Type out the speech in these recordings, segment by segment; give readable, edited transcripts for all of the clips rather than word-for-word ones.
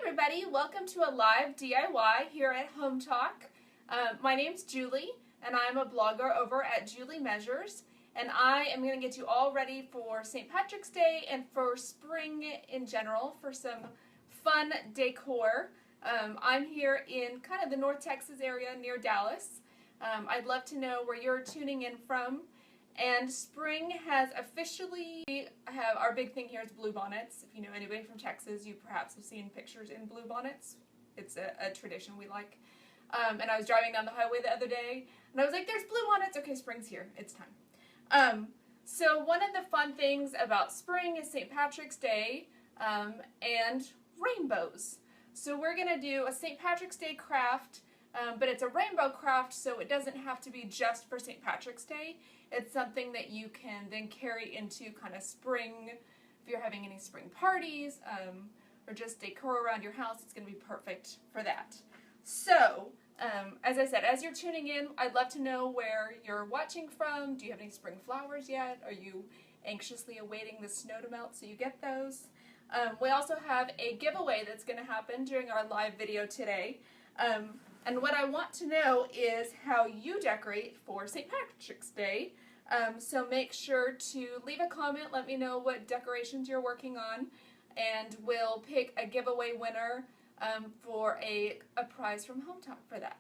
everybody, welcome to a live DIY here at Home Talk. My name's Julie and I'm a blogger over at Julie Measures, and I am going to get you all ready for St. Patrick's Day and for spring in general for some fun decor. I'm here in kind of the North Texas area near Dallas. I'd love to know where you're tuning in from. And spring has officially, our big thing here is bluebonnets. If you know anybody from Texas, you perhaps have seen pictures in bluebonnets. It's a tradition we like. And I was driving down the highway the other day, and I was like, there's bluebonnets. Okay, spring's here. It's time. So one of the fun things about spring is St. Patrick's Day and rainbows. So we're going to do a St. Patrick's Day craft, but it's a rainbow craft, so it doesn't have to be just for St. Patrick's Day. It's something that you can then carry into kind of spring, if you're having any spring parties, or just decor around your house. It's going to be perfect for that. So, as I said, as you're tuning in, I'd love to know where you're watching from. Do you have any spring flowers yet? Are you anxiously awaiting the snow to melt so you get those? We also have a giveaway that's going to happen during our live video today. And what I want to know is how you decorate for St. Patrick's Day. So make sure to leave a comment, let me know what decorations you're working on, and we'll pick a giveaway winner for a prize from Home Talk for that.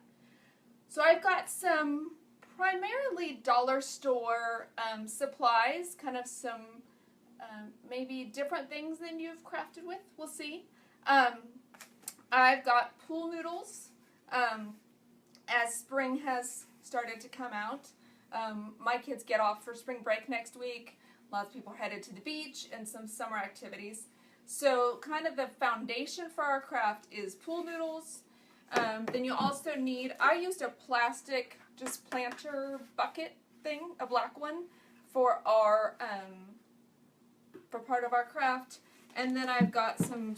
So I've got some primarily dollar store supplies, kind of some maybe different things than you've crafted with, we'll see. I've got pool noodles. As spring has started to come out, my kids get off for spring break next week. Lots of people are headed to the beach and some summer activities. So kind of the foundation for our craft is pool noodles. Then you also need, I used a plastic just planter bucket thing, a black one, for our, for part of our craft. And then I've got some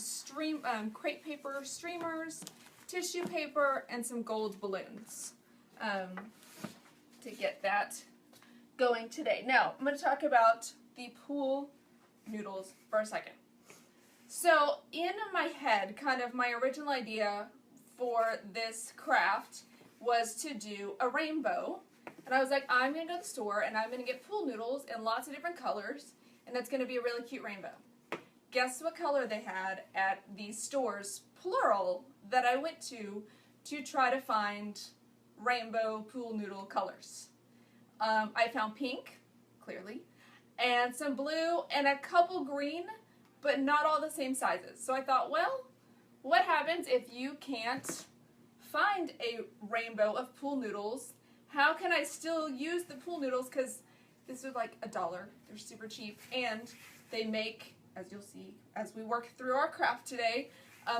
crepe paper streamers, tissue paper, and some gold balloons to get that going today. Now, I'm going to talk about the pool noodles for a second. So, in my head, kind of my original idea for this craft was to do a rainbow. And I was like, I'm going to go to the store and I'm going to get pool noodles in lots of different colors, and it's going to be a really cute rainbow. Guess what color they had at the stores, plural, that I went to try to find rainbow pool noodle colors. I found pink, clearly, and some blue, and a couple green, but not all the same sizes. So I thought, well, what happens if you can't find a rainbow of pool noodles? How can I still use the pool noodles? Because this is like $1. They're super cheap, and they make, as you'll see as we work through our craft today,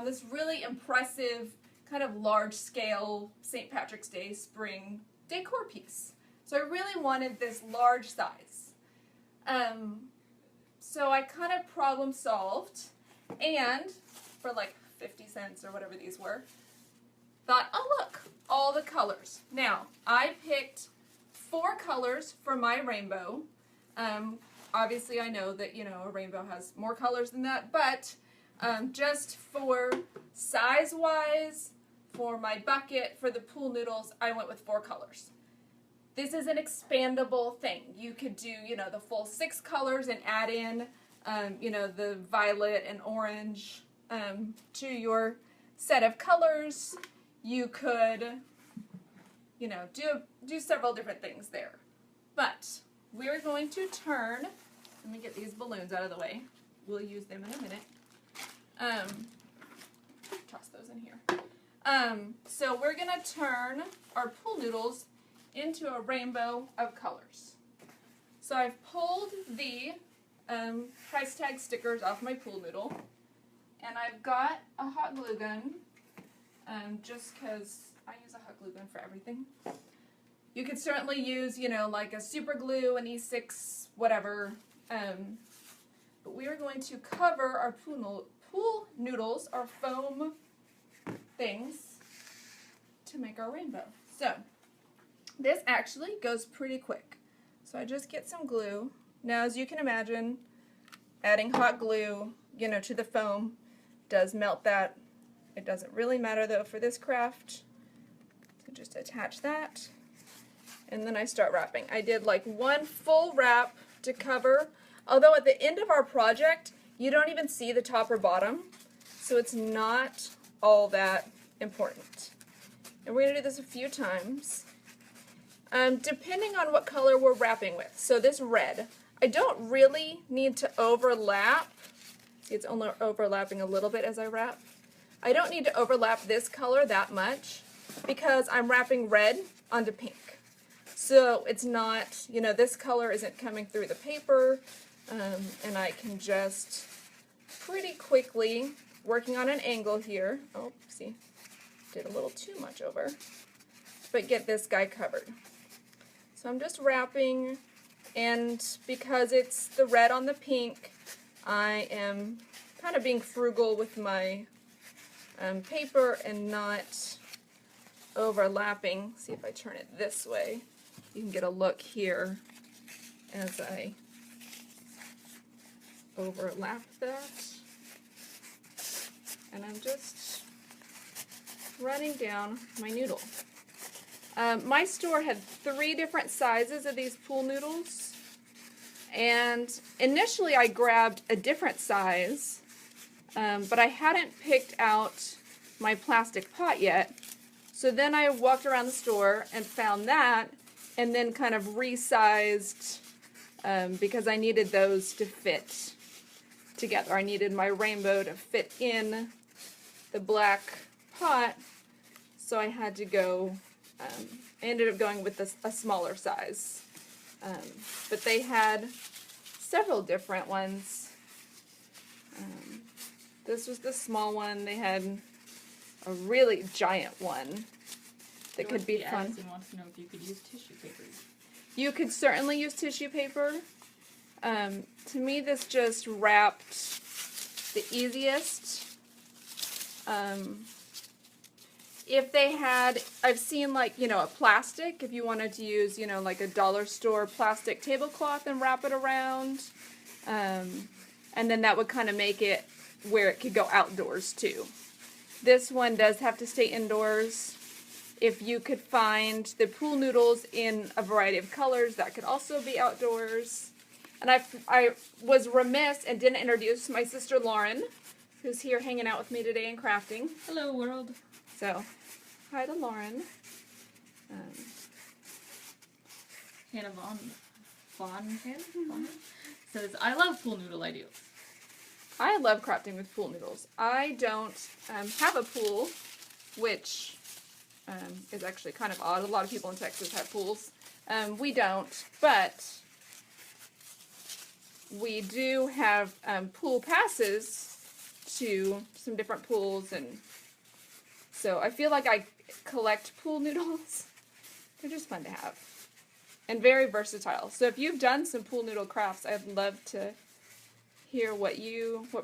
this really impressive kind of large-scale St. Patrick's Day spring decor piece. So I really wanted this large size. So I kind of problem solved, and for like 50 cents or whatever these were, thought, oh look, all the colors. Now, I picked 4 colors for my rainbow. Obviously, I know that, you know, a rainbow has more colors than that, but just for size-wise, for my bucket, for the pool noodles, I went with 4 colors. This is an expandable thing. You could do, you know, the full 6 colors and add in, you know, the violet and orange to your set of colors. You could, you know, do several different things there. But we're going to turn, let me get these balloons out of the way. We'll use them in a minute. Toss those in here. So we're going to turn our pool noodles into a rainbow of colors. So I've pulled the price tag stickers off my pool noodle, and I've got a hot glue gun, just because I use a hot glue gun for everything. You could certainly use, you know, like a super glue, an E6, whatever. But we are going to cover our pool noodles, our foam things, to make our rainbow. So, this actually goes pretty quick. So I just get some glue. Now, as you can imagine, adding hot glue, you know, to the foam does melt that It doesn't really matter though for this craft. So just attach that. And then I start wrapping. I did like one full wrap to cover, although at the end of our project, you don't even see the top or bottom, so it's not all that important. And we're going to do this a few times, depending on what color we're wrapping with. So this red, I don't really need to overlap. See, it's only overlapping a little bit as I wrap. I don't need to overlap this color that much because I'm wrapping red onto pink. So it's not, you know, this color isn't coming through the paper, and I can just pretty quickly, working on an angle here, oh, see, did a little too much over, but get this guy covered. So I'm just wrapping, and because it's the red on the pink, I am kind of being frugal with my paper and not overlapping. See if I turn it this way. You can get a look here as I overlap that. And I'm just running down my noodle. My store had 3 different sizes of these pool noodles. And initially I grabbed a different size, but I hadn't picked out my plastic pot yet. So then I walked around the store and found that, and then kind of resized because I needed those to fit together. I needed my rainbow to fit in the black pot, so I had to go, I ended up going with a smaller size. But they had several different ones. This was the small one. They had a really giant one that could be fun. Addison wants to know if you could use tissue paper. You could certainly use tissue paper. To me, this just wrapped the easiest. If they had, I've seen like, you know, a plastic, if you wanted to use, you know, like a dollar store plastic tablecloth and wrap it around. And then that would kind of make it where it could go outdoors too. This one does have to stay indoors. If you could find the pool noodles in a variety of colors, that could also be outdoors. And I was remiss and didn't introduce my sister Lauren, who's here hanging out with me today and crafting. Hello, world. So, hi to Lauren. Hannah Vaughn says, I love pool noodle ideas. I love crafting with pool noodles. I don't have a pool, which is actually kind of odd. A lot of people in Texas have pools. We don't, but we do have pool passes to some different pools, and so I feel like I collect pool noodles. They're just fun to have and very versatile. So if you've done some pool noodle crafts, I'd love to hear what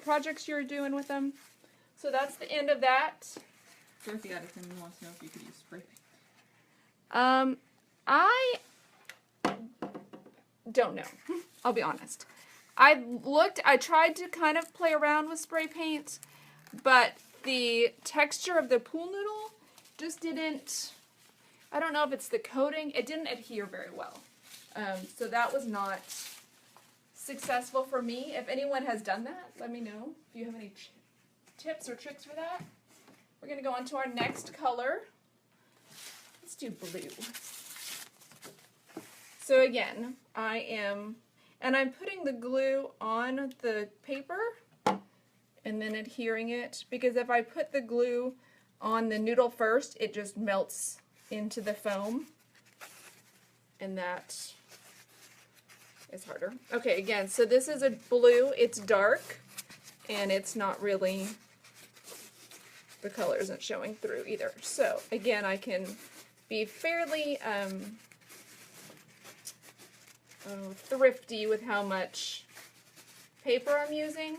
projects you're doing with them. So that's the end of that. Dorothy Addison wants to know if you could use spray paint. I don't know. I'll be honest. I tried to kind of play around with spray paint, but the texture of the pool noodle just didn't, I don't know if it's the coating, it didn't adhere very well. So that was not successful for me. If anyone has done that, let me know if you have any tips or tricks for that. We're going to go on to our next color. Let's do blue. So again, I'm putting the glue on the paper and then adhering it, because if I put the glue on the noodle first, it just melts into the foam, and that is harder. Okay, again, so this is a blue. It's dark, and it's not really, the color isn't showing through either. So again, I can be fairly thrifty with how much paper I'm using.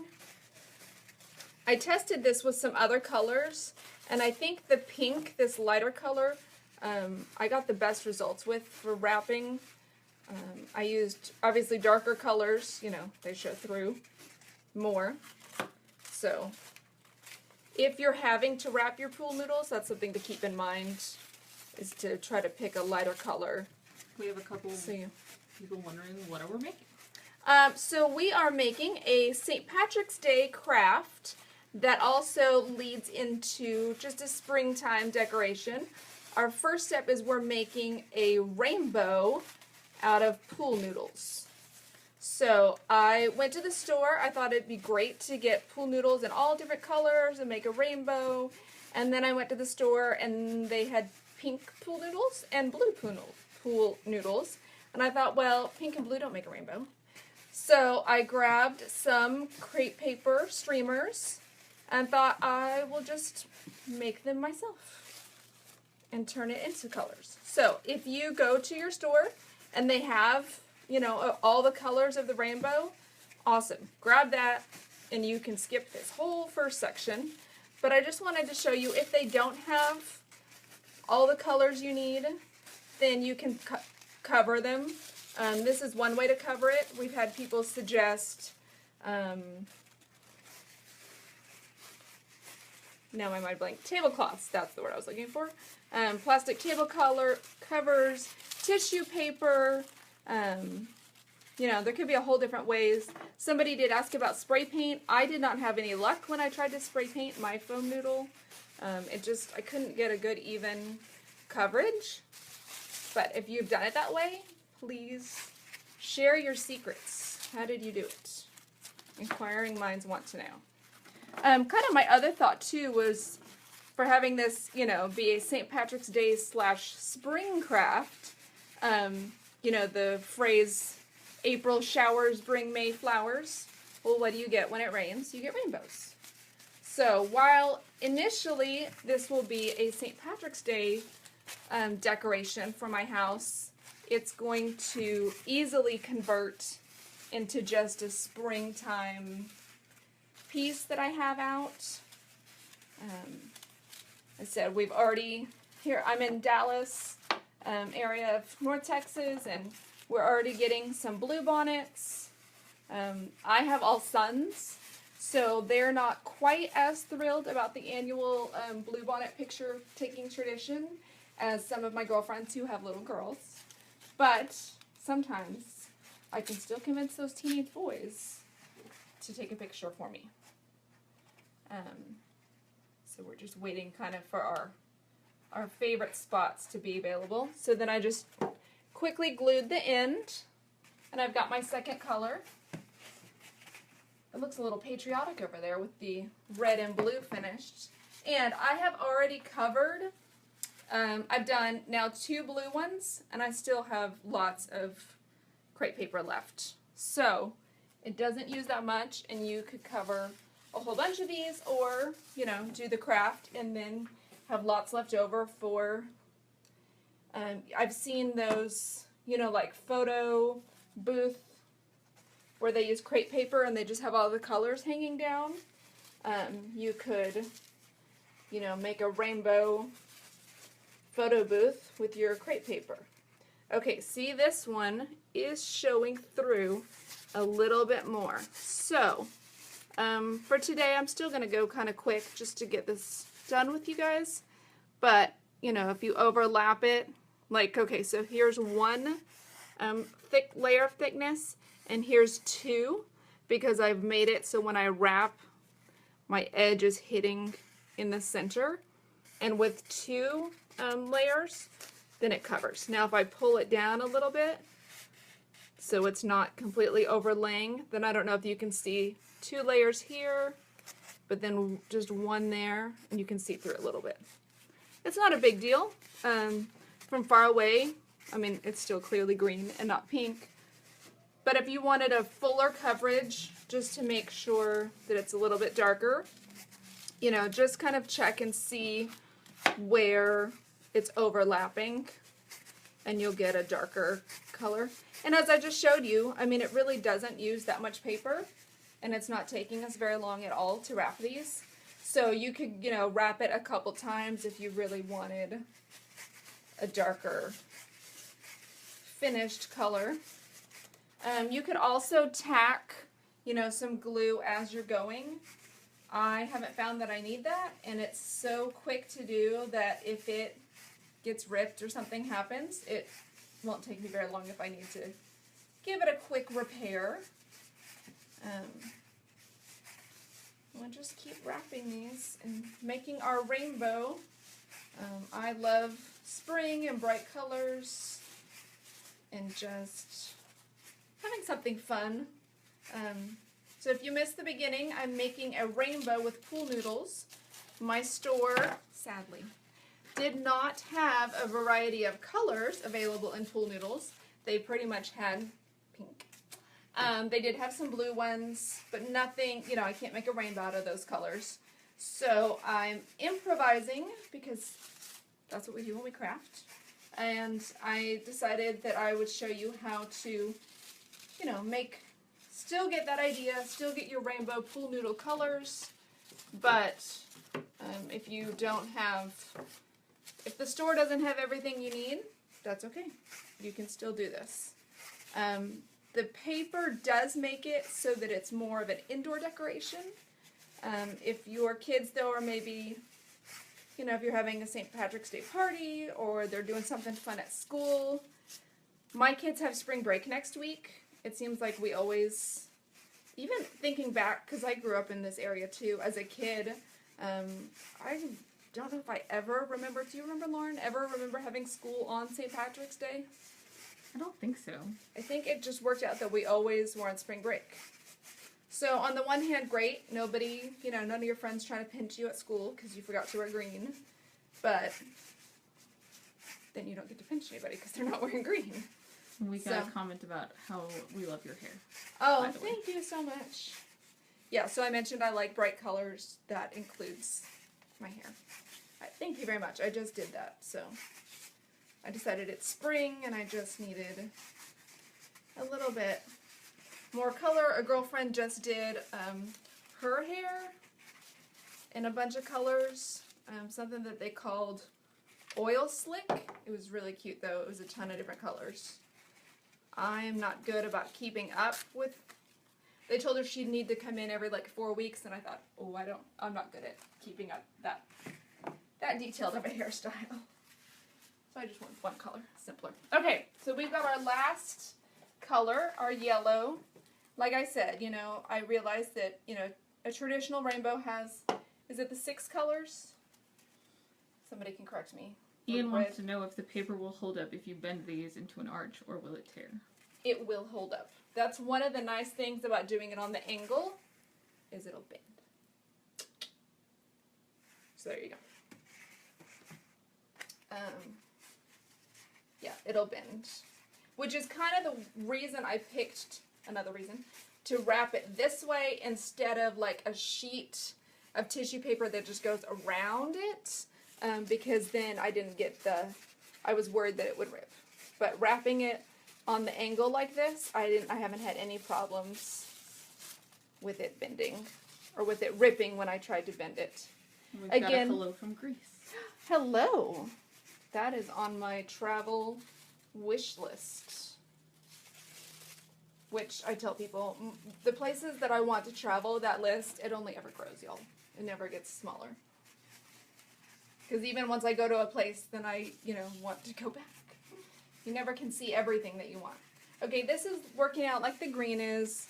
I tested this with some other colors, and I think the pink, this lighter color, I got the best results with for wrapping. I used obviously darker colors, you know, they show through more. So If you're having to wrap your pool noodles, that's something to keep in mind, is to try to pick a lighter color. We have a couple people wondering what are we making. So we are making a St. Patrick's Day craft that also leads into just a springtime decoration. Our first step is we're making a rainbow out of pool noodles. So I went to the store. I thought it'd be great to get pool noodles in all different colors and make a rainbow. And then I went to the store and they had pink pool noodles and blue pool noodles. And I thought, well, pink and blue don't make a rainbow. So I grabbed some crepe paper streamers and thought I will just make them myself and turn it into colors. So if you go to your store and they have, you know, all the colors of the rainbow, awesome. Grab that and you can skip this whole first section. But I just wanted to show you, if they don't have all the colors you need, then you can cover them. This is one way to cover it. We've had people suggest, now my mind blank, tablecloths, that's the word I was looking for. Plastic table covers, tissue paper, you know, there could be a whole different ways. Somebody did ask about spray paint. I did not have any luck when I tried to spray paint my foam noodle. I couldn't get a good even coverage. But if you've done it that way, please share your secrets. How did you do it? Inquiring minds want to know. Kind of my other thought too was for having this, you know, be a St. Patrick's Day / spring craft. You know, the phrase, April showers bring May flowers. Well, what do you get when it rains? You get rainbows. So while initially this will be a St. Patrick's Day decoration for my house, it's going to easily convert into just a springtime piece that I have out. I said we've already, here I'm in Dallas area of North Texas, and we're already getting some blue bonnets. I have all sons, so they're not quite as thrilled about the annual blue bonnet picture taking tradition as some of my girlfriends who have little girls. But sometimes I can still convince those teenage boys to take a picture for me. So we're just waiting kind of for our favorite spots to be available. So then I just quickly glued the end, and I've got my second color. It looks a little patriotic over there with the red and blue finished. And I have already covered, I've done now 2 blue ones, and I still have lots of crepe paper left. So it doesn't use that much, and you could cover a whole bunch of these, or, you know, do the craft and then have lots left over for, I've seen those, you know, like photo booth where they use crepe paper and they just have all the colors hanging down. You could, you know, make a rainbow photo booth with your crepe paper. Okay, see, this one is showing through a little bit more. So, for today, I'm still going to go kind of quick just to get this done with you guys. But, you know, if you overlap it, like, okay, so here's one thick layer of thickness, and here's 2, because I've made it so when I wrap, my edge is hitting in the center. And with 2 layers, then it covers. Now, if I pull it down a little bit, so it's not completely overlaying, then I don't know if you can see 2 layers here, but then just 1 there, and you can see through it a little bit. It's not a big deal. From far away, I mean, it's still clearly green and not pink. But if you wanted a fuller coverage, just to make sure that it's a little bit darker, you know, just kind of check and see where it's overlapping, and you'll get a darker color. And as I just showed you, I mean, it really doesn't use that much paper, and it's not taking us very long at all to wrap these. So you could, you know, wrap it a couple times if you really wanted a darker finished color. You could also tack, you know, some glue as you're going. I haven't found that I need that, and it's so quick to do that if it gets ripped or something happens, it won't take me very long if I need to give it a quick repair. We'll just keep wrapping these and making our rainbow. I love spring and bright colors and just having something fun. So if you missed the beginning, I'm making a rainbow with pool noodles. My store, sadly, did not have a variety of colors available in pool noodles. They pretty much had pink. They did have some blue ones, but nothing, I can't make a rainbow out of those colors. So I'm improvising because that's what we do when we craft. And I decided that I would show you how to, still get that idea, still get your rainbow pool noodle colors, but if you don't have, if the store doesn't have everything you need, that's okay. You can still do this. The paper does make it so that it's more of an indoor decoration. If your kids, though, are maybe, if you're having a St. Patrick's Day party or they're doing something fun at school. My kids have spring break next week. It seems like we always, even thinking back, because I grew up in this area too, as a kid, I don't know if I ever remember, do you remember, Lauren, ever remember having school on St. Patrick's Day? I don't think so. I think it just worked out that we always were on spring break. So on the one hand, great, nobody, none of your friends trying to pinch you at school because you forgot to wear green, but then you don't get to pinch anybody because they're not wearing green. We got a comment about how we love your hair. Oh, thank you so much. Yeah, so I mentioned I like bright colors. That includes my hair. Thank you very much. I just did that, so I decided it's spring and I just needed a little bit more color. A girlfriend just did her hair in a bunch of colors, something that they called oil slick. It was really cute though. It was a ton of different colors. I'm not good about keeping up with, they told her she'd need to come in every 4 weeks, and I thought, I'm not good at keeping up that detailed of a hairstyle. So I just went one color, simpler. Okay, so we've got our last color, our yellow. Like I said, I realized that, a traditional rainbow has, is it the 6 colors? Somebody can correct me. Ian wants to know if the paper will hold up if you bend these into an arch, or will it tear? It will hold up. That's one of the nice things about doing it on the angle, is it'll bend. So there you go. Yeah, it'll bend. Which is kind of the reason I picked, another reason, to wrap it this way instead of a sheet of tissue paper that just goes around it. Because then I didn't get I was worried that it would rip. But wrapping it on the angle like this, I haven't had any problems with it bending, or with it ripping when I tried to bend it. We've got a hello from Greece. Hello! That is on my travel wish list. Which I tell people, the places that I want to travel, that list, it only ever grows, y'all. It never gets smaller. Because even once I go to a place, then I, want to go back. You never can see everything that you want. Okay, this is working out like the green is,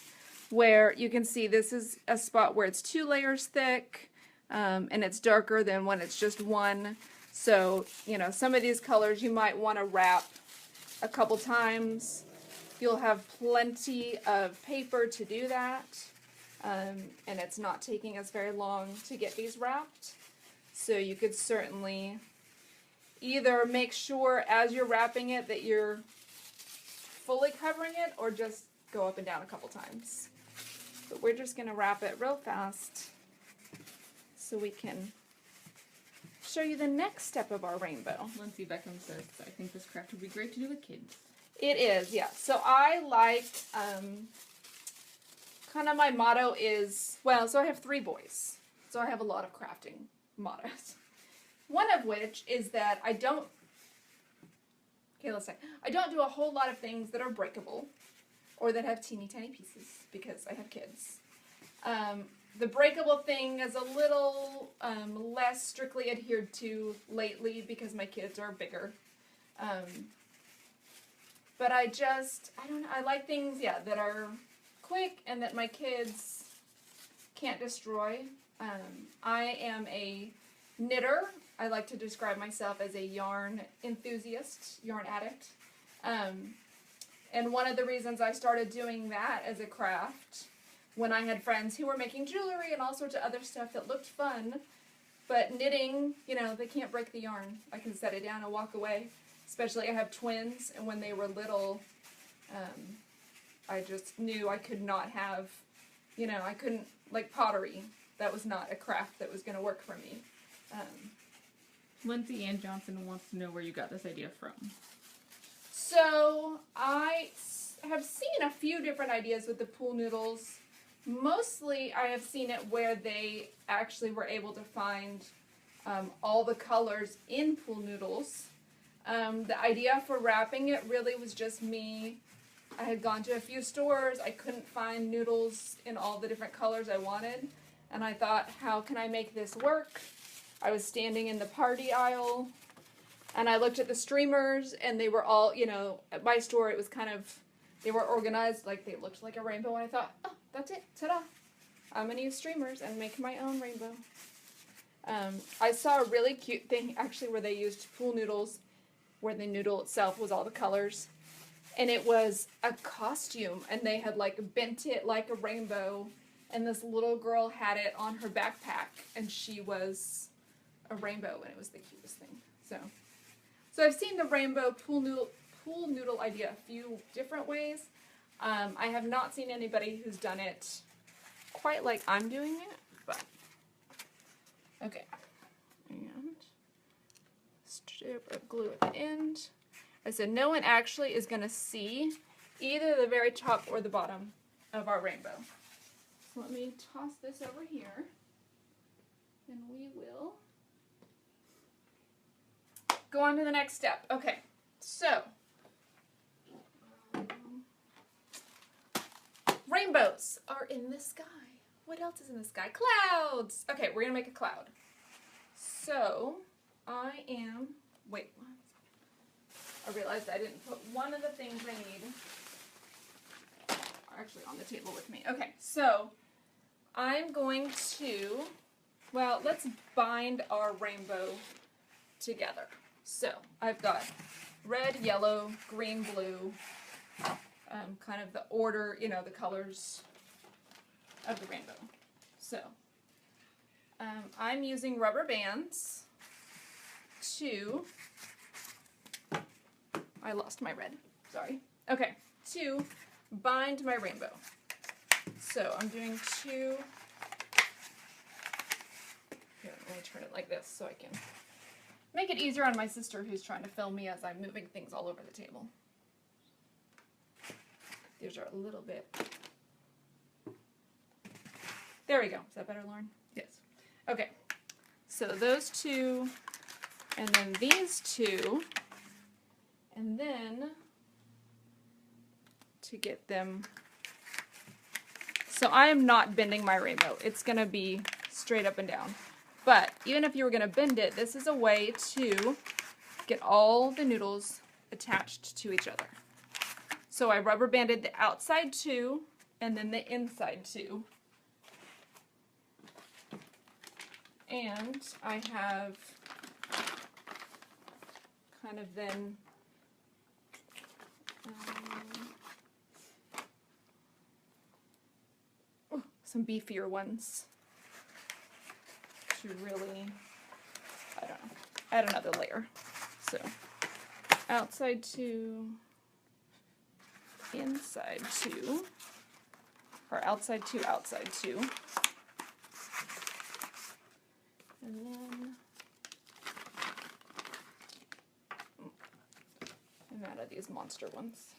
where you can see this is a spot where it's 2 layers thick, and it's darker than when it's just one. So, some of these colors you might want to wrap a couple times. You'll have plenty of paper to do that, and it's not taking us very long to get these wrapped. So you could certainly either make sure as you're wrapping it that you're fully covering it, or just go up and down a couple times. But we're just going to wrap it real fast so we can show you the next step of our rainbow. Lindsay Beckham says, I think this craft would be great to do with kids. It is, yeah. So I like, kind of my motto is, so I have 3 boys. So I have a lot of crafting mottos. One of which is that I don't do a whole lot of things that are breakable or that have teeny tiny pieces because I have kids. the breakable thing is a little less strictly adhered to lately because my kids are bigger. But I don't know, I like things, yeah, that are quick and that my kids can't destroy. I am a knitter. I like to describe myself as a yarn enthusiast, yarn addict. And one of the reasons I started doing that as a craft, when I had friends who were making jewelry and all sorts of other stuff that looked fun, but knitting, you know, they can't break the yarn. I can set it down and walk away. Especially I have twins, and when they were little, I just knew I could not have, you know, I couldn't, like pottery, that was not a craft that was going to work for me. Lindsay Ann Johnson wants to know where you got this idea from. So, I have seen a few different ideas with the pool noodles. Mostly, I have seen it where they actually were able to find all the colors in pool noodles. The idea for wrapping it really was just me. I had gone to a few stores. I couldn't find noodles in all the different colors I wanted. And I thought, how can I make this work? I was standing in the party aisle, and I looked at the streamers, and they were all, you know, at my store it was kind of, they were organized like they looked like a rainbow, and I thought, oh, that's it, ta-da. I'm going to use streamers and make my own rainbow. I saw a really cute thing, actually, where they used pool noodles, where the noodle itself was all the colors. And it was a costume, and they had, like, bent it like a rainbow, and this little girl had it on her backpack, and she was a rainbow, and it was the cutest thing. So I've seen the rainbow pool noodle idea a few different ways. I have not seen anybody who's done it quite like I'm doing it, but okay. And strip of glue at the end. I said no one actually is going to see either the very top or the bottom of our rainbow. So let me toss this over here, and we will go on to the next step. Okay, so rainbows are in the sky. What else is in the sky? Clouds! Okay, we're going to make a cloud. So, wait, I realized I didn't put one of the things I need actually on the table with me. Okay, so I'm going to, well, let's bind our rainbow together. So, I've got red, yellow, green, blue, kind of the order, you know, the colors of the rainbow. So, I'm using rubber bands to, I lost my red, sorry. Okay, to bind my rainbow. So, I'm doing two, here, let me turn it like this so I can make it easier on my sister who's trying to film me as I'm moving things all over the table. These are a little bit. There we go. Is that better, Lauren? Yes. Okay. So those two, and then these two, and then to get them. So I am not bending my rainbow. It's going to be straight up and down. But even if you were going to bend it, this is a way to get all the noodles attached to each other. So I rubber banded the outside two and then the inside two. And I have kind of then some beefier ones to really, I don't know, add another layer. So outside two, inside two, or outside two, and then I'm out of these monster ones.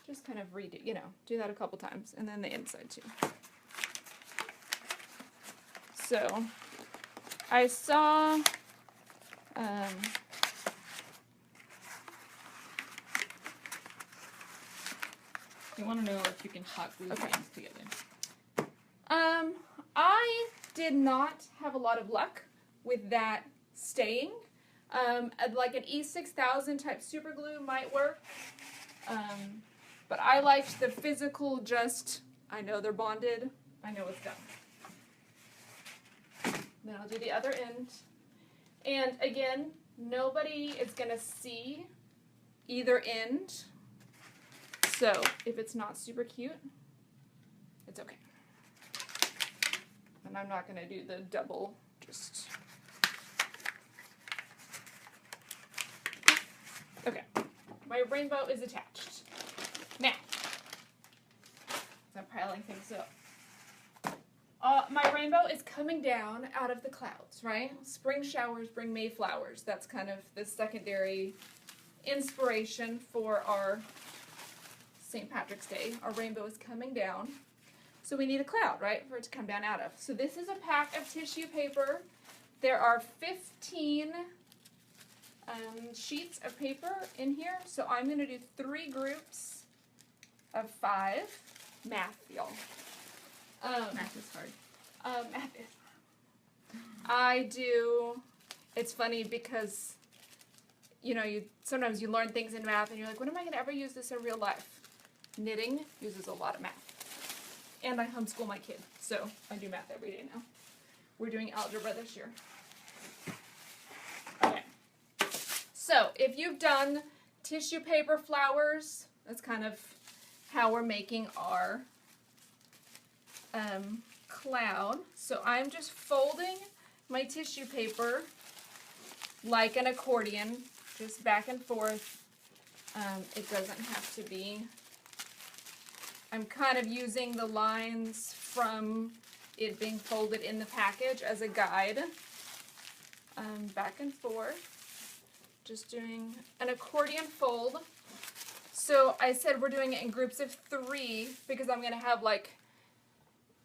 Just kind of redo, you know, do that a couple times, and then the inside too. So I saw They want to know if you can hot glue Okay. things together. I did not have a lot of luck with that staying. Like an E6000 type super glue might work. But I liked the physical, just, I know they're bonded, I know it's done. Then I'll do the other end. And again, nobody is going to see either end. So if it's not super cute, it's okay. And I'm not going to do the double, just... Okay, my rainbow is attached. Now, I'm piling things up. My rainbow is coming down out of the clouds, right? Spring showers bring May flowers. That's kind of the secondary inspiration for our St. Patrick's Day. Our rainbow is coming down. So we need a cloud, right, for it to come down out of. So this is a pack of tissue paper. There are 15 sheets of paper in here. So I'm going to do 3 groups of 5. Math, y'all. Math is hard. Math is. I do. It's funny because, you know, sometimes you learn things in math and you're like, when am I going to ever use this in real life? Knitting uses a lot of math. And I homeschool my kid, so I do math every day now. We're doing algebra this year. Okay. So, if you've done tissue paper flowers, that's kind of how we're making our cloud. So, I'm just folding my tissue paper like an accordion, just back and forth. It doesn't have to be. I'm kind of using the lines from it being folded in the package as a guide. Back and forth. Just doing an accordion fold. So I said we're doing it in groups of 3 because I'm going to have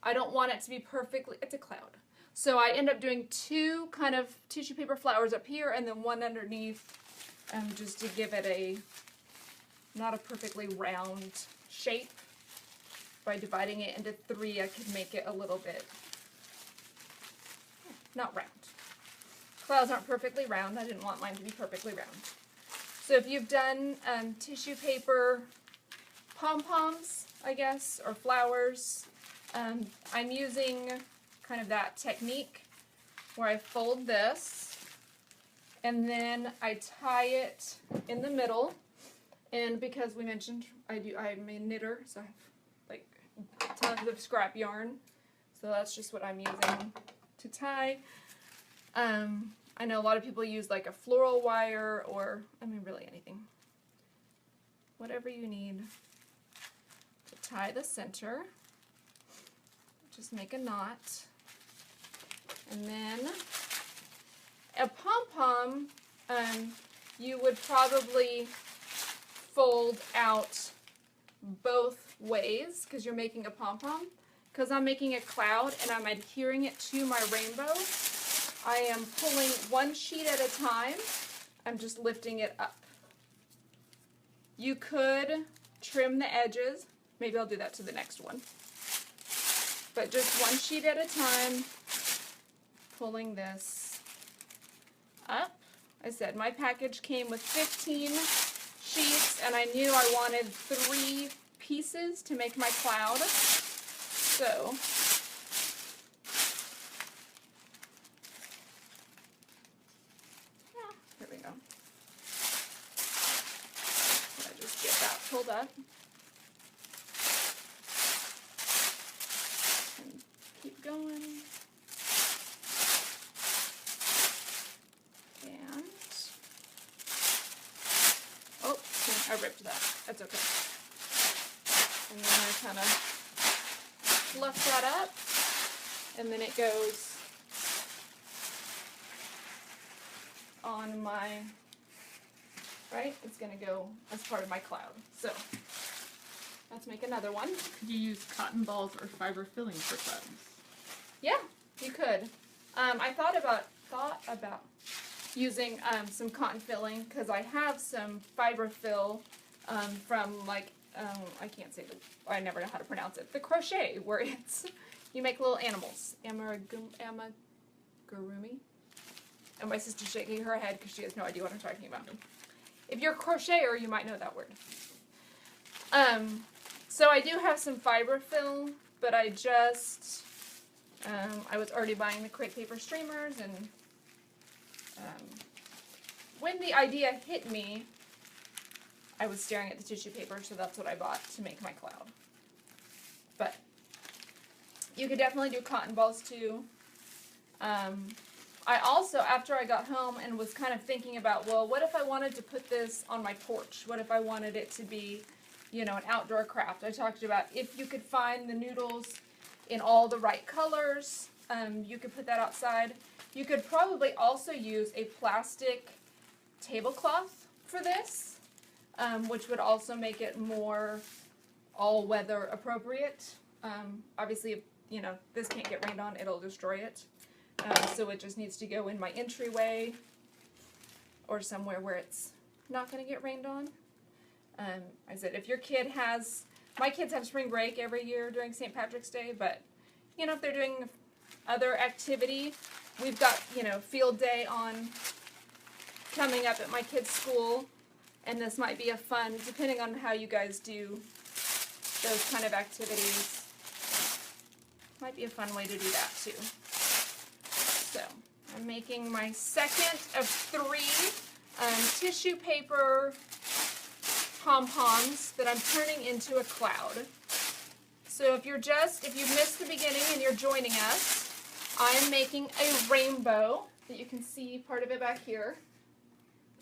I don't want it to be perfectly, it's a cloud. So I end up doing 2 kind of tissue paper flowers up here and then 1 underneath just to give it not a perfectly round shape. By dividing it into 3, I could make it a little bit, not round. Clouds aren't perfectly round. I didn't want mine to be perfectly round. So if you've done tissue paper pom-poms, I guess, or flowers, I'm using kind of that technique where I fold this, and then I tie it in the middle. And because we mentioned I'm a knitter, so I have tons of scrap yarn, so that's just what I'm using to tie. I know a lot of people use like a floral wire or, really anything. Whatever you need to tie the center. Just make a knot. And then a pom-pom, you would probably fold out both ways because you're making a pom-pom. Because I'm making a cloud and I'm adhering it to my rainbow, I am pulling 1 sheet at a time. I'm just lifting it up. You could trim the edges. Maybe I'll do that to the next one. But just 1 sheet at a time, pulling this up. I said my package came with 15 sheets, and I knew I wanted 3 pieces to make my cloud. So, here we go. I just get that pulled up. And keep going. And, oh, I ripped that. That's okay. And then I kind of fluff that up, and then it goes on my, right? It's going to go as part of my cloud. So, let's make another one. Could you use cotton balls or fiber filling for clouds? Yeah, you could. I thought about using some cotton filling because I have some fiber fill from like I can't say I never know how to pronounce it. The crochet, where it's, you make little animals. Amigurumi? And my sister's shaking her head because she has no idea what I'm talking about. If you're a crocheter, you might know that word. So I do have some fiberfill, but I just, I was already buying the crepe paper streamers, and when the idea hit me, I was staring at the tissue paper, so that's what I bought to make my cloud. But you could definitely do cotton balls too. I also, after I got home and was kind of thinking about, well, what if I wanted to put this on my porch? What if I wanted it to be, you know, an outdoor craft? I talked about if you could find the noodles in all the right colors, you could put that outside. You could probably also use a plastic tablecloth for this, which would also make it more all-weather appropriate. Obviously, if, you know, this can't get rained on, it'll destroy it. So it just needs to go in my entryway or somewhere where it's not going to get rained on. I said, if your kid has, my kids have spring break every year during St. Patrick's Day, but, you know, if they're doing other activity, we've got, you know, field day on coming up at my kids' school, and this might be a fun, depending on how you guys do those kind of activities, might be a fun way to do that too. So, I'm making my second of 3 tissue paper pom-poms that I'm turning into a cloud. So if you missed the beginning and you're joining us, I'm making a rainbow that you can see part of it back here.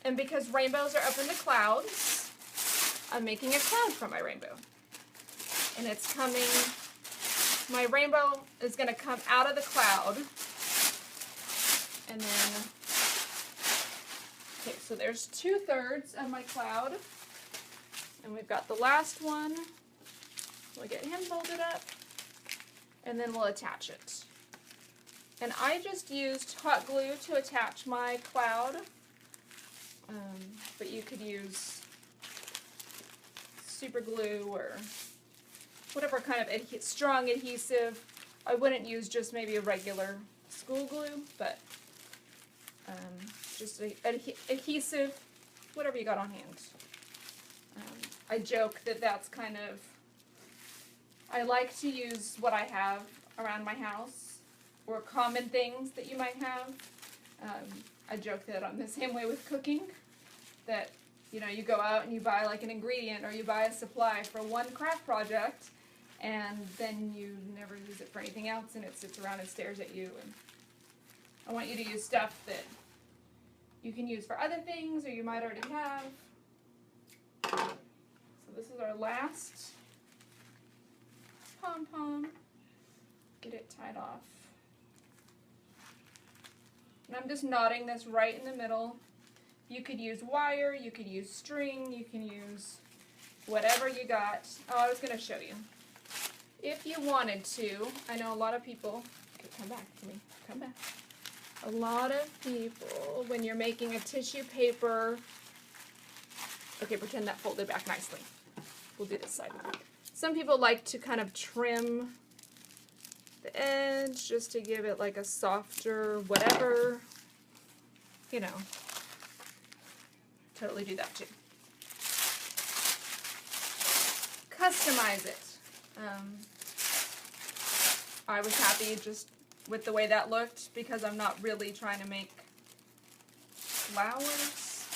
And because rainbows are up in the clouds, I'm making a cloud from my rainbow. And it's coming, my rainbow is going to come out of the cloud. And then, okay, so there's 2/3 of my cloud. And we've got the last one. We'll get him folded up. And then we'll attach it. And I just used hot glue to attach my cloud. But you could use super glue or whatever kind of strong adhesive. I wouldn't use just maybe a regular school glue, but just adhesive, whatever you got on hand. I joke that that's kind of, I like to use what I have around my house, or common things that you might have. I joke that I'm the same way with cooking, that, you know, you go out and you buy like an ingredient or you buy a supply for one craft project, and then you never use it for anything else, and it sits around and stares at you. And I want you to use stuff that you can use for other things or you might already have. So this is our last pom-pom. Get it tied off. And I'm just knotting this right in the middle. You could use wire, you could use string, you can use whatever you got. Oh, I was going to show you. If you wanted to, I know a lot of people, okay, come back to me, come back. A lot of people, when you're making a tissue paper, okay, pretend that folded back nicely. We'll do this side. Some people like to kind of trim the edge just to give it like a softer whatever, you know, totally do that too. Customize it. I was happy just with the way that looked because I'm not really trying to make flowers.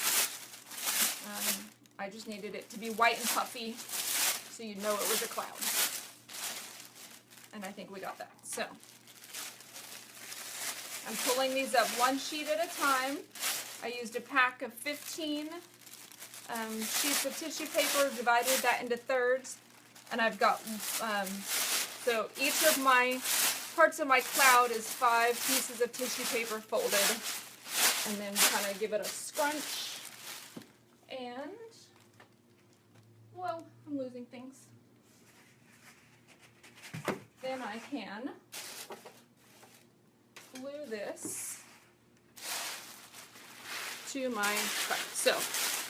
I just needed it to be white and puffy so you'd know it was a cloud. And I think we got that. So I'm pulling these up one sheet at a time. I used a pack of 15 sheets of tissue paper, divided that into thirds, and I've got, so each of my parts of my cloud is 5 pieces of tissue paper folded, and then kind of give it a scrunch, and, whoa, I'm losing things. Then I can glue this to my card. So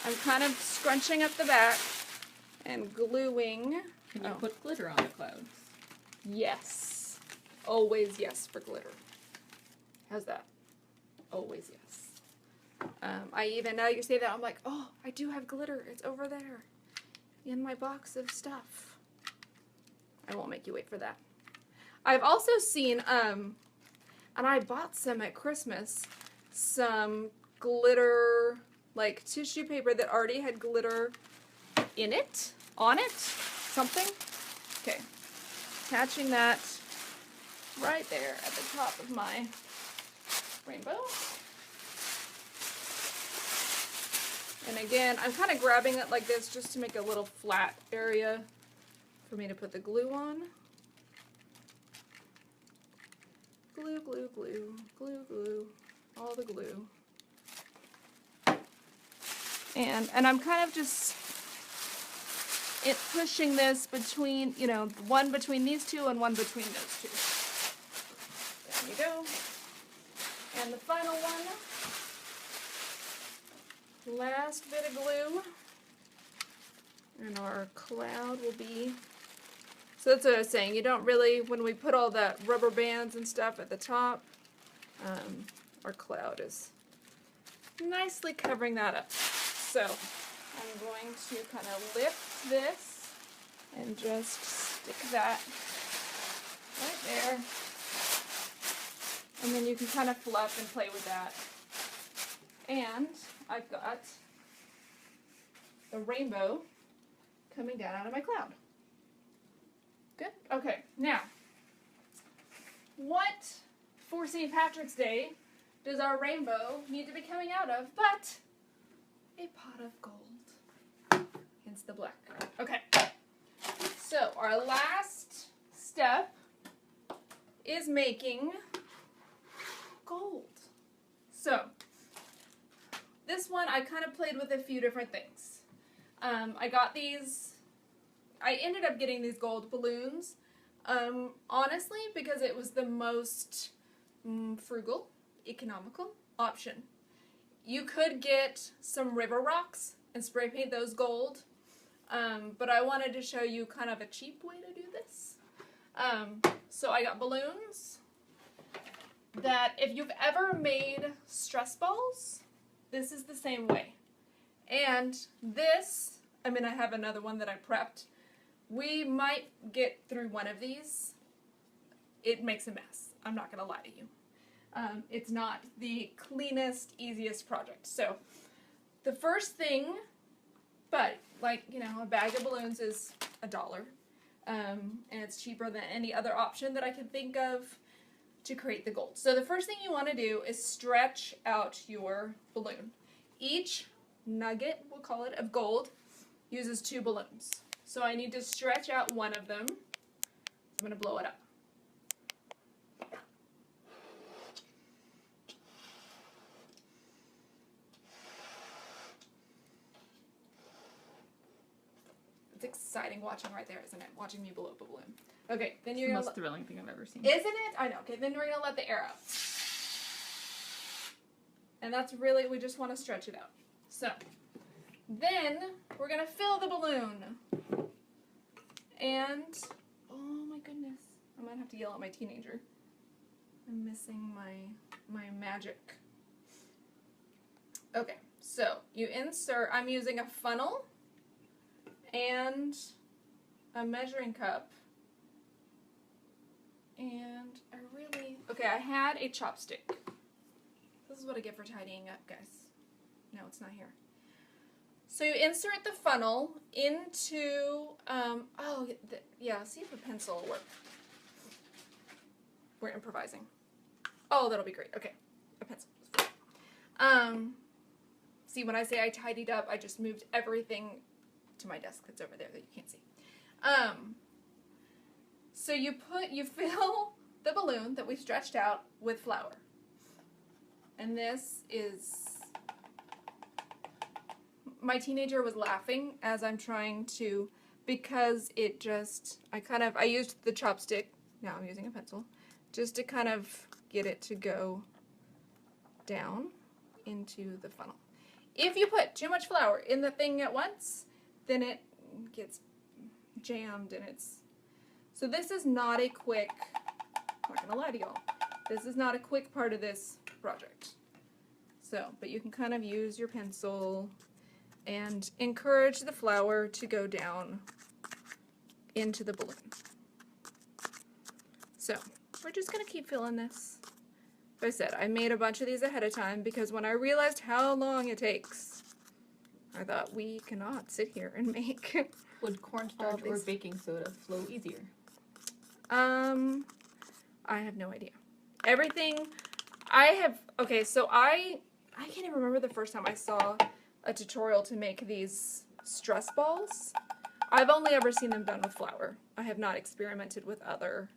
I'm kind of scrunching up the back and gluing. Can you put glitter on the clouds? Yes. Always yes for glitter. How's that? Always yes. I even, now you say that, I'm like, oh, I do have glitter. It's over there in my box of stuff. I won't make you wait for that. I've also seen, and I bought some at Christmas, some glitter, like tissue paper that already had glitter in it, on it, something. Okay, attaching that right there at the top of my rainbow. And again, I'm kind of grabbing it like this just to make a little flat area for me to put the glue on. Glue, glue, glue, glue, glue, all the glue. And I'm kind of just pushing this between, you know, one between these two and one between those two. There you go. And the final one. Last bit of glue, and our cloud will be, so that's what I was saying, you don't really, when we put all the rubber bands and stuff at the top, our cloud is nicely covering that up. So I'm going to kind of lift this and just stick that right there, and then you can kind of fluff and play with that. And I've got the rainbow coming down out of my cloud. Good? Okay, now, what for St. Patrick's Day does our rainbow need to be coming out of but a pot of gold? Hence the black. Okay, so our last step is making gold. So, this one, I kind of played with a few different things. I got these, I ended up getting these gold balloons, honestly, because it was the most frugal, economical option. You could get some river rocks and spray paint those gold, but I wanted to show you kind of a cheap way to do this. So I got balloons that, if you've ever made stress balls, this is the same way. And this, I mean, I have another one that I prepped. We might get through one of these. It makes a mess. I'm not going to lie to you. It's not the cleanest, easiest project. So the first thing, but like, you know, a bag of balloons is $1. And it's cheaper than any other option that I can think of to create the gold. So the first thing you want to do is stretch out your balloon. Each nugget, we'll call it, of gold uses 2 balloons. So I need to stretch out one of them. I'm going to blow it up. It's exciting watching right there, isn't it? Watching me blow up a balloon. Okay, then you're It's the going to... most thrilling thing I've ever seen. Isn't it? I know. Okay, then we're going to let the air out. And that's really, we just want to stretch it out. So, then we're going to fill the balloon. And, oh my goodness, I might have to yell at my teenager. I'm missing my magic. Okay, so you insert, I'm using a funnel and a measuring cup. And I really, okay, I had a chopstick. This is what I get for tidying up, guys. No, it's not here. So you insert the funnel into, yeah, see if a pencil will work. We're improvising. Oh, that'll be great. Okay, a pencil. See, when I say I tidied up, I just moved everything to my desk that's over there that you can't see. So you fill the balloon that we stretched out with flour. And this is, my teenager was laughing as I'm trying to, because it just, I used the chopstick, now I'm using a pencil, just to kind of get it to go down into the funnel. If you put too much flour in the thing at once, then gets jammed and it's... So this is not a quick, I'm not gonna lie to y'all, this is not a quick part of this project. So, but you can kind of use your pencil and encourage the flower to go down into the balloon. So, we're just gonna keep filling this. Like I said, I made a bunch of these ahead of time because when I realized how long it takes, I thought we cannot sit here and make... Would cornstarch or baking soda flow easier? I have no idea. Everything I have, okay, so I can't even remember the first time I saw a tutorial to make these stress balls. I've only ever seen them done with flour. I have not experimented with other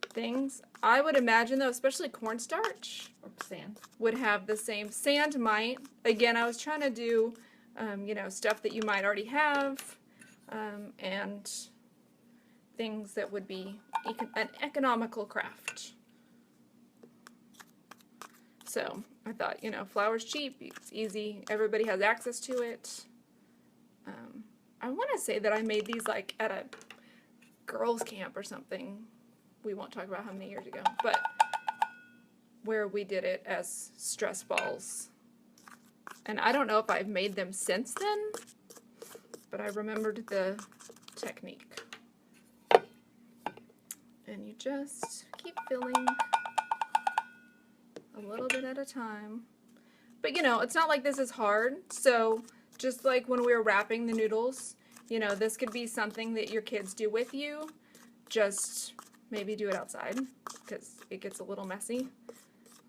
things. I would imagine though, especially cornstarch Or sand? would have the same. Sand might. Again, I was trying to do, you know, stuff that you might already have, and things that would be an economical craft. So I thought, you know, flour's cheap, it's easy, everybody has access to it. I want to say that I made these like at a girls' camp or something. We won't talk about how many years ago, but where we did it as stress balls. And I don't know if I've made them since then, but I remembered the technique. And you just keep filling a little bit at a time. But you know, it's not like this is hard, so just like when we were wrapping the noodles, you know, this could be something that your kids do with you. Just maybe do it outside, because it gets a little messy.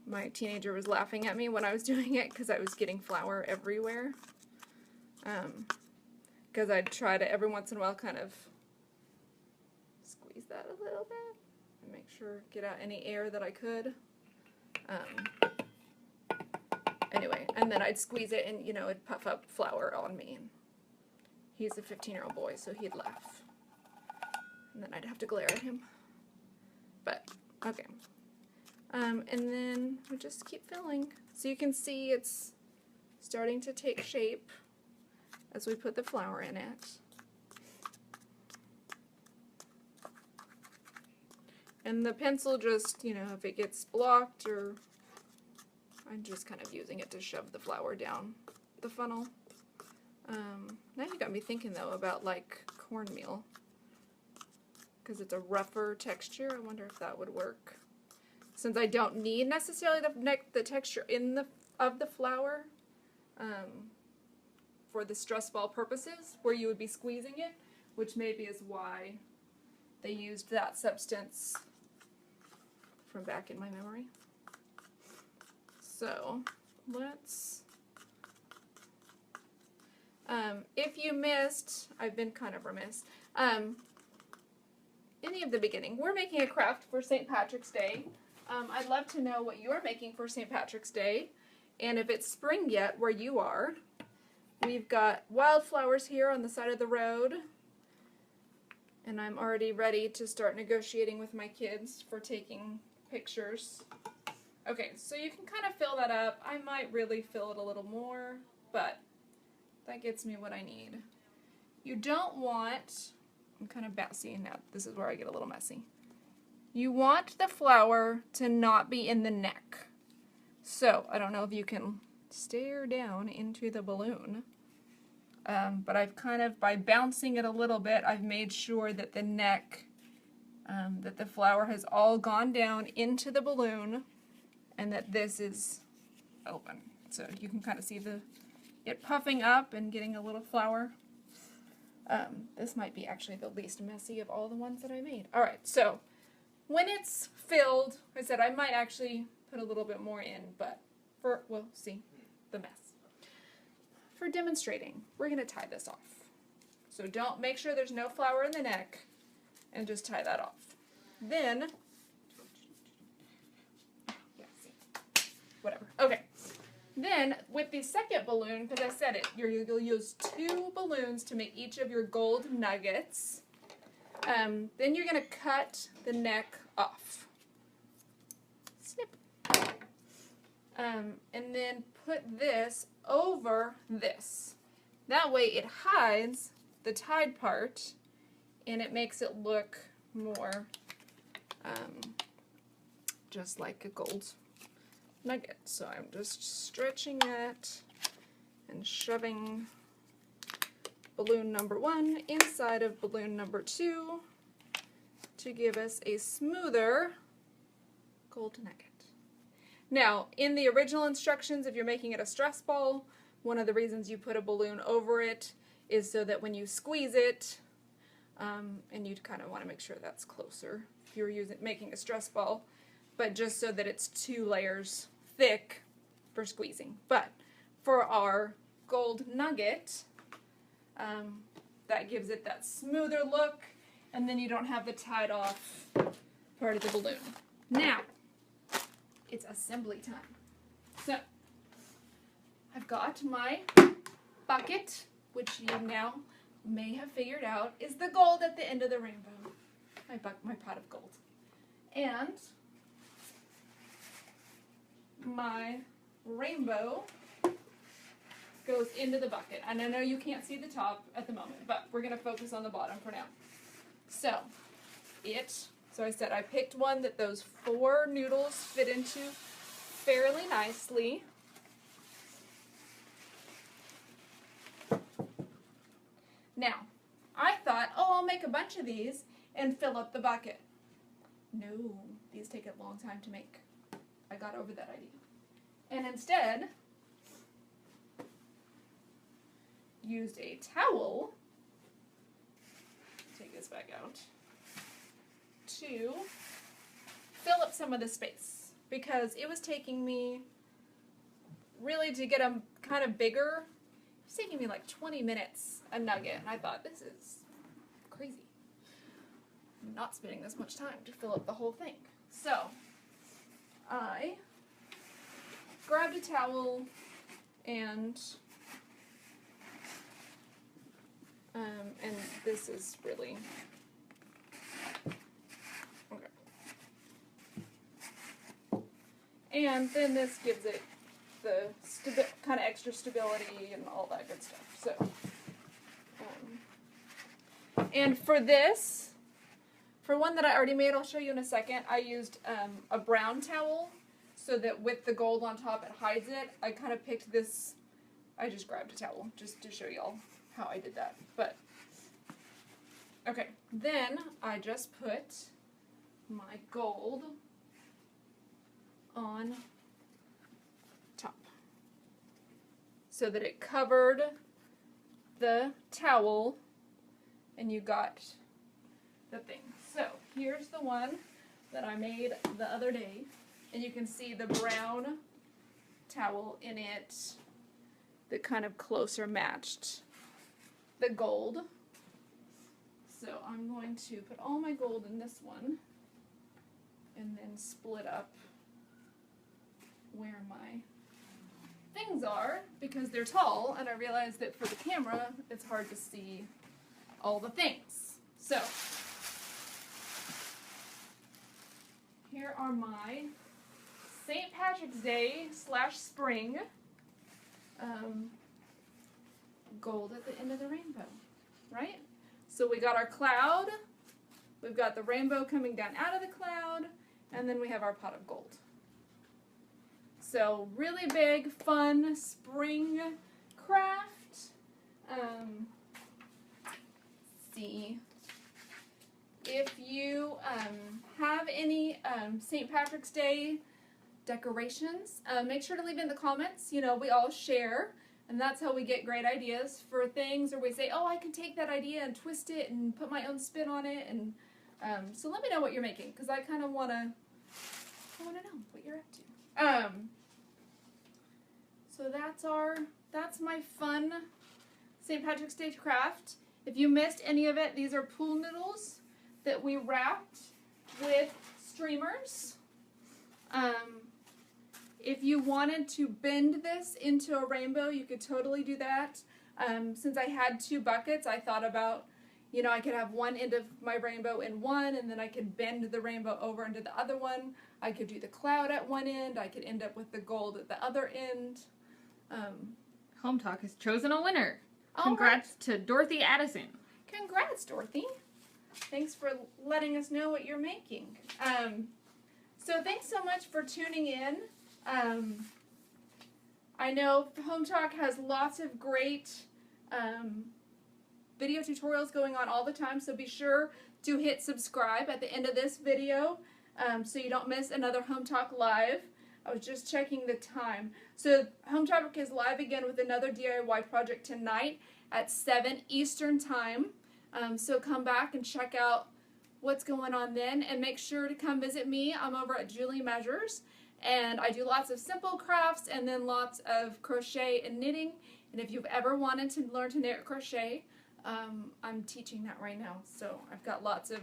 My teenager was laughing at me when I was doing it because I was getting flour everywhere. Because I'd try to every once in a while kind of squeeze that a little bit and make sure get out any air that I could. Anyway, and then I'd squeeze it and, you know, it'd puff up flour on me. He's a 15-year-old boy, so he'd laugh. And then I'd have to glare at him. But, okay. And then we just keep filling. So you can see it's starting to take shape as we put the flour in it. And the pencil just, you know, if it gets blocked, or I'm just kind of using it to shove the flour down the funnel. Now you got me thinking though about like cornmeal, because it's a rougher texture. I wonder if that would work. Since I don't need necessarily the texture of the flour for the stress ball purposes, where you would be squeezing it, which maybe is why they used that substance from back in my memory. So let's, if you missed, I've been kind of remiss, any of the beginning, we're making a craft for St. Patrick's Day. I'd love to know what you're making for St. Patrick's Day, and if it's spring yet where you are. We've got wildflowers here on the side of the road, and I'm already ready to start negotiating with my kids for taking pictures. Okay, so you can kind of fill that up. I might really fill it a little more, but that gets me what I need. You don't want, I'm kind of see now, this is where I get a little messy. You want the flower to not be in the neck. So, I don't know if you can stare down into the balloon, but I've kind of, by bouncing it a little bit, I've made sure that the neck, that the flower has all gone down into the balloon, and that this is open. So you can kind of see it puffing up and getting a little flower. This might be actually the least messy of all the ones that I made. Alright, so when it's filled, like I said, I might actually put a little bit more in, but we'll see the mess. For demonstrating, we're going to tie this off. So make sure there's no flour in the neck, and just tie that off. Then, whatever. Okay. Then, with the second balloon, because I said it, you'll use 2 balloons to make each of your gold nuggets. Then you're going to cut the neck off. Snip. And then put this over this. That way it hides the tied part and it makes it look more just like a gold nugget. So I'm just stretching it and shoving balloon number 1 inside of balloon number 2 to give us a smoother gold nugget. Now, in the original instructions, if you're making it a stress ball, one of the reasons you put a balloon over it is so that when you squeeze it, and you'd kind of want to make sure that's closer if you're making a stress ball, but just so that it's 2 layers thick for squeezing. But for our gold nugget, that gives it that smoother look, and then you don't have the tied off part of the balloon. Now, it's assembly time. So, I've got my bucket, which you now may have figured out is the gold at the end of the rainbow. My pot of gold. And my rainbow goes into the bucket. And I know you can't see the top at the moment, but we're going to focus on the bottom for now. So I said I picked one that those 4 noodles fit into fairly nicely. Now, I thought, oh, I'll make a bunch of these and fill up the bucket. No, these take a long time to make. I got over that idea. And instead, used a towel, take this back out, to fill up some of the space. Because it was taking me, really to get them kind of bigger, it was taking me like 20 minutes a nugget. And I thought, this is crazy. I'm not spending this much time to fill up the whole thing. So, I grabbed a towel and this is really, okay. And then this gives it the kind of extra stability and all that good stuff. So, and for this, for one that I already made, I'll show you in a second, I used a brown towel so that with the gold on top it hides it. I kind of picked this, I just grabbed a towel just to show y'all how I did that. But, okay, then I just put my gold on top so that it covered the towel and you got the thing. So here's the one that I made the other day, and you can see the brown towel in it that kind of closer matched the gold. So I'm going to put all my gold in this one and then split up where my things are because they're tall, and I realized that for the camera it's hard to see all the things. So here are my St. Patrick's Day / spring gold at the end of the rainbow, right? So we got our cloud, we've got the rainbow coming down out of the cloud, and then we have our pot of gold. So really big, fun spring craft. See. If you have any St. Patrick's Day decorations, make sure to leave in the comments. You know, we all share, and that's how we get great ideas for things, or we say, oh, I can take that idea and twist it and put my own spin on it. And so let me know what you're making, because I kind of want to know what you're up to. So that's my fun St. Patrick's Day craft. If you missed any of it, these are pool noodles that we wrapped with streamers. If you wanted to bend this into a rainbow, you could totally do that. Since I had 2 buckets, I thought about, you know, I could have one end of my rainbow in one, and then I could bend the rainbow over into the other one. I could do the cloud at one end. I could end up with the gold at the other end. Home Talk has chosen a winner. All Congrats to Dorothy Addison. right. Congrats, Dorothy. Thanks for letting us know what you're making. So thanks so much for tuning in. I know Home Talk has lots of great video tutorials going on all the time, so be sure to hit subscribe at the end of this video so you don't miss another Home Talk Live. I was just checking the time. So Home Talk is live again with another DIY project tonight at 7 Eastern Time. So come back and check out what's going on then, and make sure to come visit me. I'm over at Julie Measures, and I do lots of simple crafts and then lots of crochet and knitting. And if you've ever wanted to learn to knit or crochet, I'm teaching that right now. So I've got lots of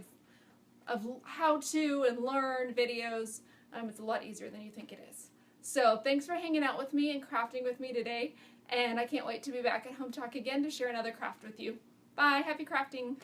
how-to and learn videos. It's a lot easier than you think it is. So thanks for hanging out with me and crafting with me today, and I can't wait to be back at Home Talk again to share another craft with you. Bye, happy crafting.